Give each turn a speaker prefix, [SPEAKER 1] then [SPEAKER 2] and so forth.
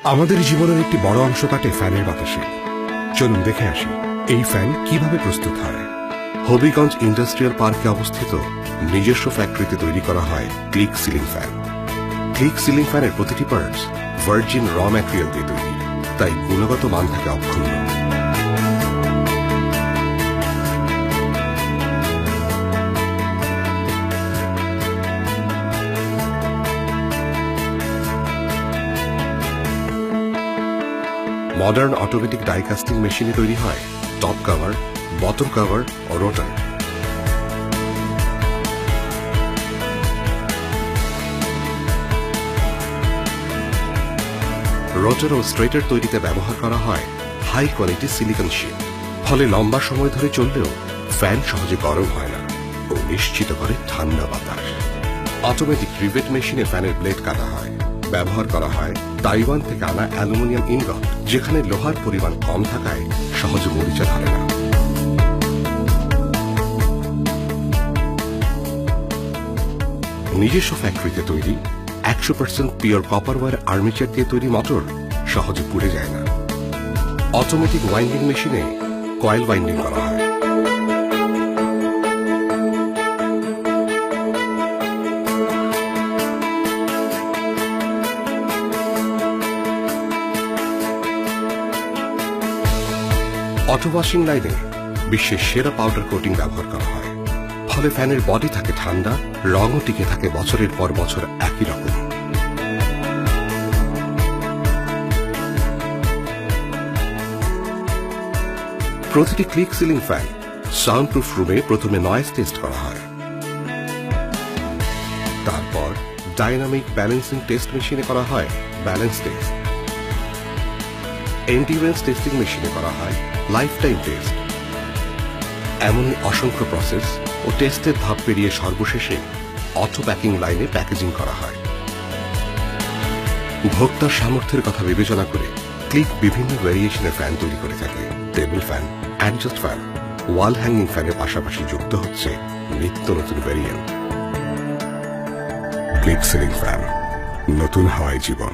[SPEAKER 1] আমাদের জীবনের একটি বড় অংশ কাটে ফ্যানের বাতাসে। চলুন দেখে আসি এই ফ্যান কিভাবে প্রস্তুত হয়।
[SPEAKER 2] হবিগঞ্জ ইন্ডাস্ট্রিয়াল পার্কে অবস্থিত নিজস্ব ফ্যাক্টরিতে তৈরি করা হয় click ceiling fan. Click ceiling ফ্যানের প্রতিটি পার্টস ভার্জিন র ম্যাটেরিয়াল দিয়ে তৈরি, তাই গুণগত মান থাকে অক্ষুণ্ণ। মডার্ন অটোমেটিক ডাইকাস্টিং মেশিনে তৈরি হয় টপ কভার, বটম কভার ও রোটার। রোটার ও স্ট্রেটার তৈরিতে ব্যবহার করা হয় হাই কোয়ালিটি সিলিকন শীট, ফলে লম্বা সময় ধরে চললেও ফ্যান সহজে গরম হয় না ও নিশ্চিত করে ঠান্ডা বাতাস। অটোমেটিক রিভেট মেশিনে ফ্যানের ব্লেড কাটা হয়। ব্যবহার করা হয় তাইওয়ান থেকে আনা অ্যালুমিনিয়াম ইনগট, যেখানে লোহার পরিমাণ কম থাকায় সহজে মরিচা ধরে না। নিজস্ব ফ্যাক্টরিতে তৈরি 100% পিওর কপার ওয়্যার আর্মেচার দিয়ে তৈরি মোটর সহজে পুড়ে যায় না। অটোমেটিক ওয়াইন্ডিং মেশিনে কয়েল ওয়াইন্ডিং করা হয়। অটো ওয়াশিং লাইনে বিশ্বের সেরা পাউডার কোটিং ব্যবহার করা হয়, ফলে ফ্যানের বডি থাকে ঠান্ডা, রঙও টিকে থাকে বছরের পর বছর একই রকম। প্রতিটি click ceiling fan sound proof রুমে প্রথমে নয়েজ টেস্ট করা হয়, তারপর ডাইনামিক ব্যালেন্সিং টেস্ট মেশিনে করা হয় ব্যালেন্স টেস্ট। এন্ডিউরেন্স টেস্টিং মেশিনে করা হয় লাইফ টাইম টেস্ট। এমনই অসংখ্য প্রসেস ও টেস্টের ধাপ পেরিয়ে সর্বশেষে অটো প্যাকিং লাইনে প্যাকেজিং করা হয়। ভোক্তার সামর্থ্যের কথা বিবেচনা করে ক্লিক বিভিন্ন ভেরিয়েশনের ফ্যান তৈরি করে থাকে। Table fan, adjust fan, wall hanging ফ্যানের পাশাপাশি যুক্ত হচ্ছে নিত্য নতুন ভেরিয়েন্ট। ক্লিক সিলিং ফ্যান, নতুন হাওয়ায় জীবন।